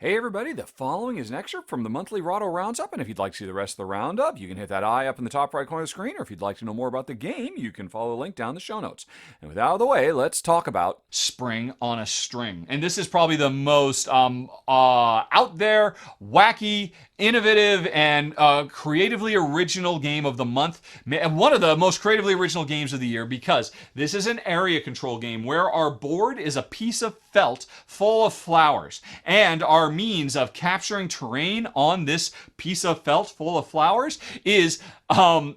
Hey everybody, the following is an excerpt from the monthly Rahdo Roundup, and if you'd like to see the rest of the roundup, you can hit that eye up in the top right corner of the screen, or if you'd like to know more about the game, you can follow the link down in the show notes. And with that out of the way, let's talk about Spring on a String. And this is probably the most out there, wacky, innovative, and creatively original game of the month. And one of the most creatively original games of the year, because this is an area control game where our board is a piece of felt full of flowers. And our means of capturing terrain on this piece of felt full of flowers is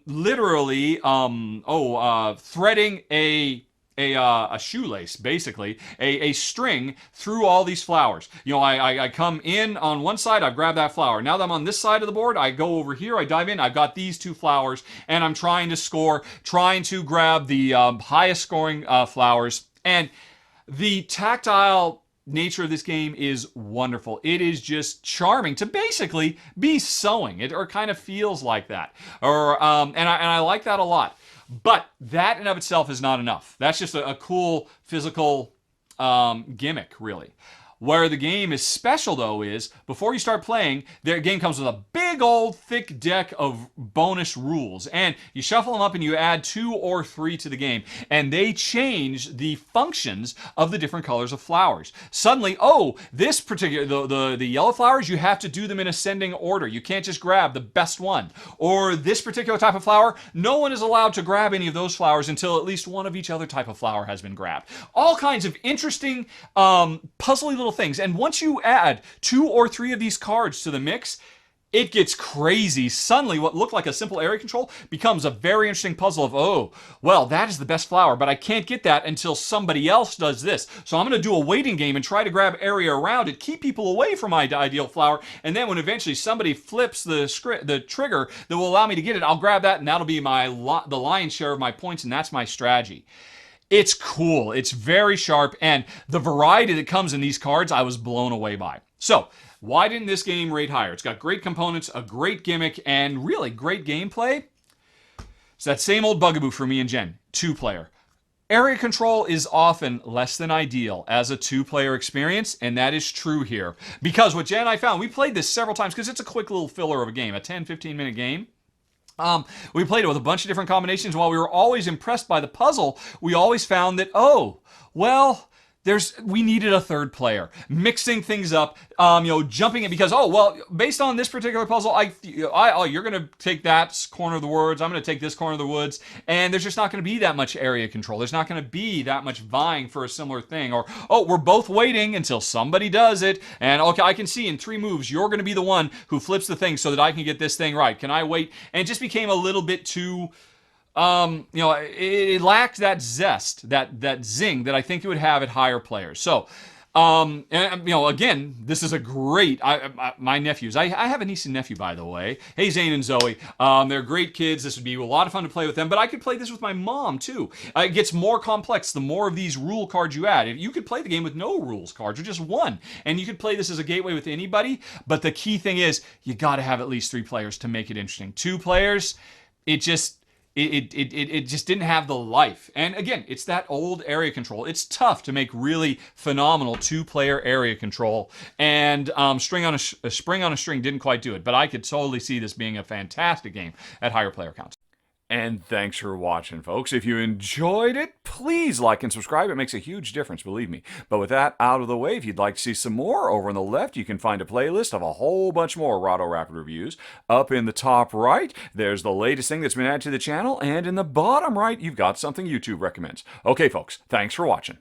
literally threading a shoelace, basically, a string through all these flowers. You know, I come in on one side, I grab that flower. Now that I'm on this side of the board, I go over here, I dive in, I've got these two flowers, and I'm trying to score, trying to grab the highest scoring flowers. And the tactile nature of this game is wonderful. It is just charming to basically be sewing. It or kind of feels like that. And I like that a lot. But that in of itself is not enough. That's just a cool physical gimmick, really. Where the game is special, though, is before you start playing, the game comes with a big old thick deck of bonus rules. And you shuffle them up and you add 2 or 3 to the game. And they change the functions of the different colors of flowers. Suddenly, this particular, the yellow flowers, you have to do them in ascending order. You can't just grab the best one. Or this particular type of flower, no one is allowed to grab any of those flowers until at least one of each other type of flower has been grabbed. All kinds of interesting, puzzly little things. And once you add 2 or 3 of these cards to the mix, it gets crazy. Suddenly, what looked like a simple area control becomes a very interesting puzzle of, that is the best flower, but I can't get that until somebody else does this. So I'm going to do a waiting game and try to grab area around it, keep people away from my ideal flower, and then when eventually somebody flips the trigger that will allow me to get it, I'll grab that, and that'll be the lion's share of my points, and that's my strategy. It's cool. It's very sharp, and the variety that comes in these cards, I was blown away by. So, why didn't this game rate higher? It's got great components, a great gimmick, and really great gameplay. It's that same old bugaboo for me and Jen, 2-player. Area control is often less than ideal as a 2-player experience, and that is true here. Because what Jen and I found, we played this several times because it's a quick little filler of a game, a 10-15 minute game. We played it with a bunch of different combinations. While we were always impressed by the puzzle, we always found that, we needed a third player, mixing things up, jumping in because, based on this particular puzzle, you're going to take that corner of the woods, I'm going to take this corner of the woods, and there's just not going to be that much area control. There's not going to be that much vying for a similar thing. Or, we're both waiting until somebody does it, and okay, I can see in 3 moves, you're going to be the one who flips the thing so that I can get this thing right. Can I wait? And it just became a little bit too... it lacked that zest, that zing that I think it would have at higher players. So, again, this is a great. My nephews. I have a niece and nephew, by the way. Hey, Zane and Zoe. They're great kids. This would be a lot of fun to play with them. But I could play this with my mom too. It gets more complex the more of these rule cards you add. You could play the game with no rules cards or just one, and you could play this as a gateway with anybody. But the key thing is you got to have at least 3 players to make it interesting. 2 players, it just didn't have the life. And again, it's that old area control. It's tough to make really phenomenal 2-player area control. And Spring on a String didn't quite do it. But I could totally see this being a fantastic game at higher player counts. And thanks for watching, folks. If you enjoyed it, please like and subscribe. It makes a huge difference, believe me. But with that out of the way, if you'd like to see some more, over on the left, you can find a playlist of a whole bunch more Rahdo Rapid reviews. Up in the top right, there's the latest thing that's been added to the channel. And in the bottom right, you've got something YouTube recommends. Okay, folks, thanks for watching.